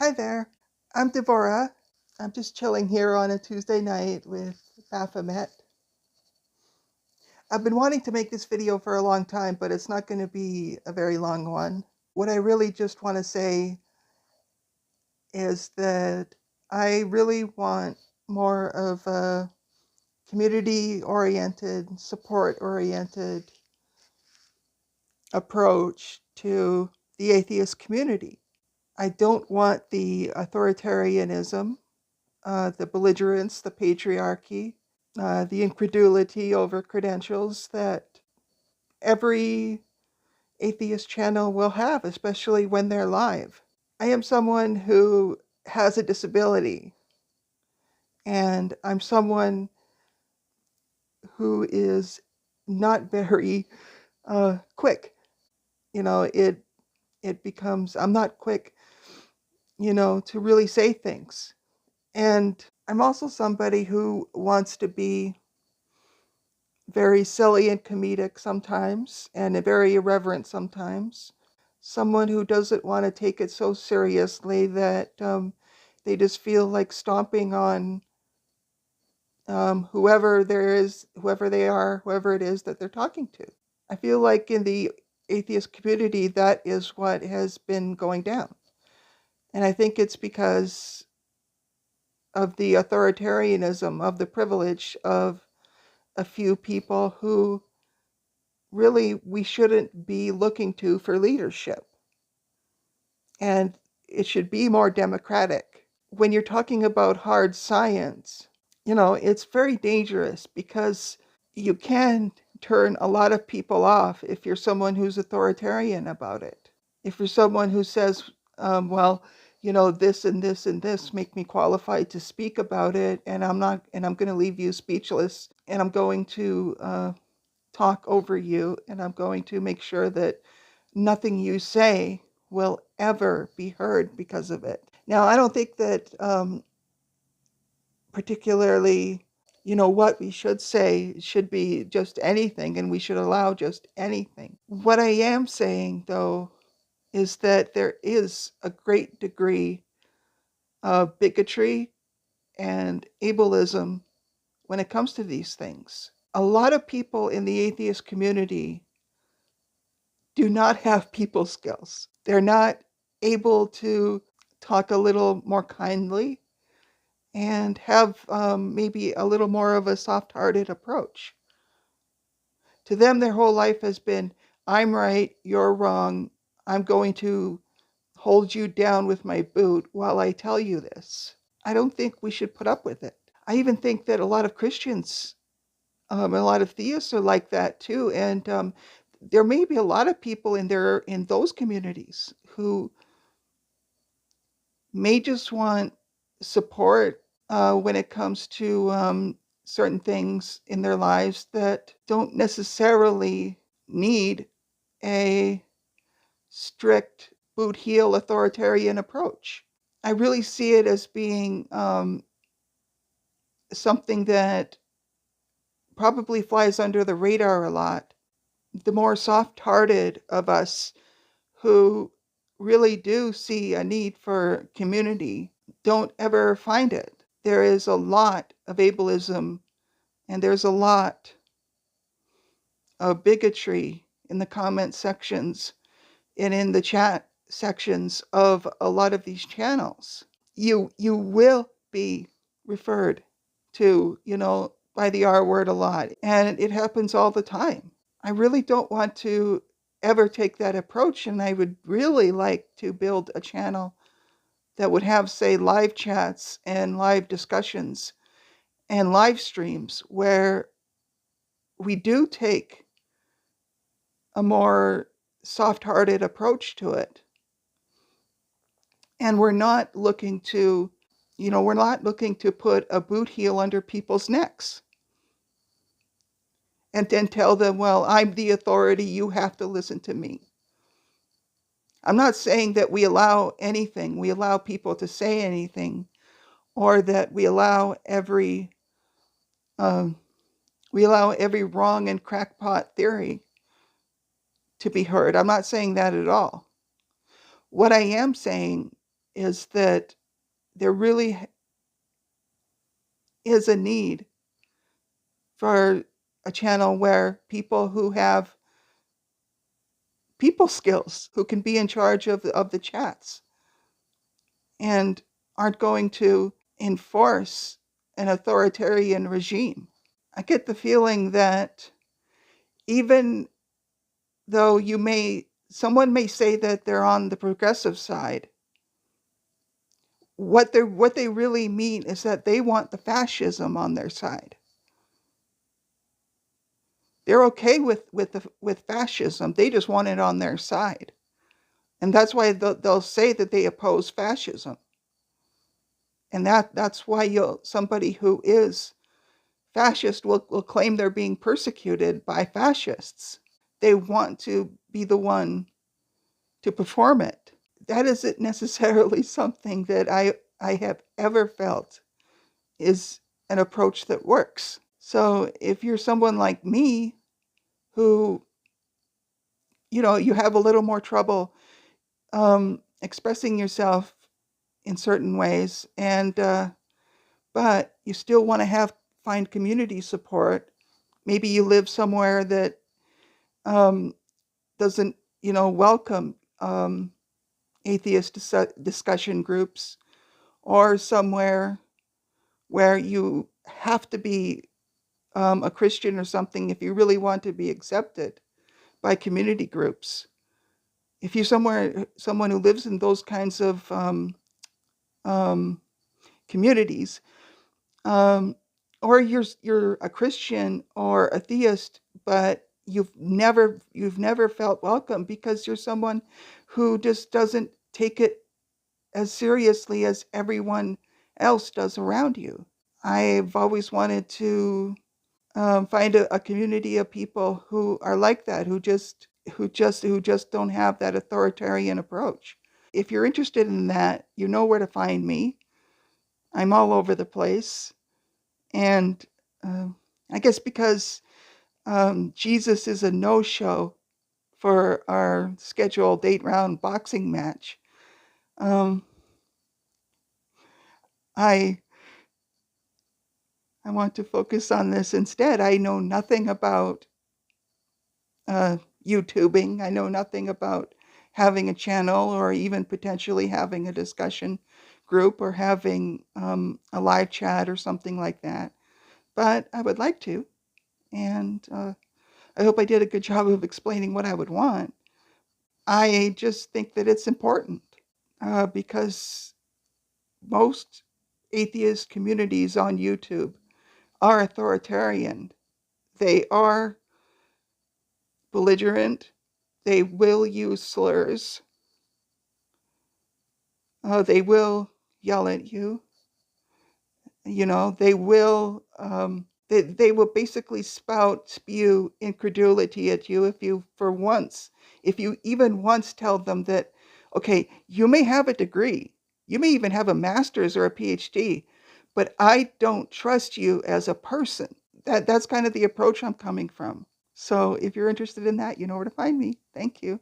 Hi there. I'm Devorah. I'm just chilling here on a Tuesday night with Baphomet. I've been wanting to make this video for a long time, but it's not going to be a very long one. What I really just want to say is that I really want more of a community-oriented, support-oriented approach to the atheist community. I don't want the authoritarianism, the belligerence, the patriarchy, the incredulity over credentials that every atheist channel will have, especially when they're live. I am someone who has a disability, and I'm someone who is not very quick. It becomes, I'm not quick, to really say things. And I'm also somebody who wants to be very silly and comedic sometimes, and very irreverent sometimes. Someone who doesn't want to take it so seriously that they just feel like stomping on whoever there is, whoever they are, whoever it is that they're talking to. I feel like in the atheist community, that is what has been going down. And I think it's because of the authoritarianism, of the privilege of a few people who really we shouldn't be looking to for leadership. And it should be more democratic. When you're talking about hard science, it's very dangerous because you can turn a lot of people off if you're someone who's authoritarian about it. If you're someone who says, this and this and this make me qualified to speak about it, and I'm going to leave you speechless, and I'm going to talk over you, and I'm going to make sure that nothing you say will ever be heard because of it. Now, I don't think that particularly, what we should say should be just anything, and we should allow just anything. What I am saying, though, is that there is a great degree of bigotry and ableism when it comes to these things. A lot of people in the atheist community do not have people skills. They're not able to talk a little more kindly and have maybe a little more of a soft-hearted approach. To them, their whole life has been, I'm right, you're wrong, I'm going to hold you down with my boot while I tell you this. I don't think we should put up with it. I even think that a lot of Christians, a lot of theists are like that too, and there may be a lot of people in those communities who may just want support when it comes to certain things in their lives that don't necessarily need a strict boot heel authoritarian approach. I really see it as being something that probably flies under the radar a lot. The more soft-hearted of us who really do see a need for community don't ever find it. There is a lot of ableism, and there's a lot of bigotry in the comment sections and in the chat sections of a lot of these channels. You will be referred to, by the R word a lot, and it happens all the time. I really don't want to ever take that approach, and I would really like to build a channel that would have, say, live chats and live discussions and live streams where we do take a more soft-hearted approach to it. And we're not looking to put a boot heel under people's necks and then tell them, well, I'm the authority, you have to listen to me. I'm not saying that we allow anything, we allow people to say anything, or that we allow every wrong and crackpot theory to be heard. I'm not saying that at all. What I am saying is that there really is a need for a channel where people who have people skills, who can be in charge of the chats and aren't going to enforce an authoritarian regime. I get the feeling that even though someone may say that they're on the progressive side, what they really mean is that they want the fascism on their side. They're okay with fascism. They just want it on their side. And that's why they'll say that they oppose fascism. And that's why somebody who is fascist will claim they're being persecuted by fascists. They want to be the one to perform it. That isn't necessarily something that I have ever felt is an approach that works. So if you're someone like me who, you have a little more trouble expressing yourself in certain ways, and but you still want to find community support. Maybe you live somewhere that um, doesn't, welcome atheist discussion groups, or somewhere where you have to be a Christian or something if you really want to be accepted by community groups. If you're someone who lives in those kinds of um, communities, um, or you're a Christian or a theist, but you've never felt welcome because you're someone who just doesn't take it as seriously as everyone else does around you. I've always wanted to find a community of people who are like that, who just don't have that authoritarian approach. If you're interested in that, you know where to find me. I'm all over the place. And I guess because Jesus is a no-show for our scheduled 8-round boxing match, um, I I want to focus on this instead. I know nothing about YouTubing. I know nothing about having a channel, or even potentially having a discussion group, or having a live chat or something like that. But I would like to. And I hope I did a good job of explaining what I would want. I just think that it's important because most atheist communities on YouTube are authoritarian. They are belligerent. They will use slurs. They will yell at you. They will they will basically spew incredulity at you if you even once tell them that, okay, you may have a degree, you may even have a master's or a PhD, but I don't trust you as a person. That's kind of the approach I'm coming from. So if you're interested in that, you know where to find me. Thank you.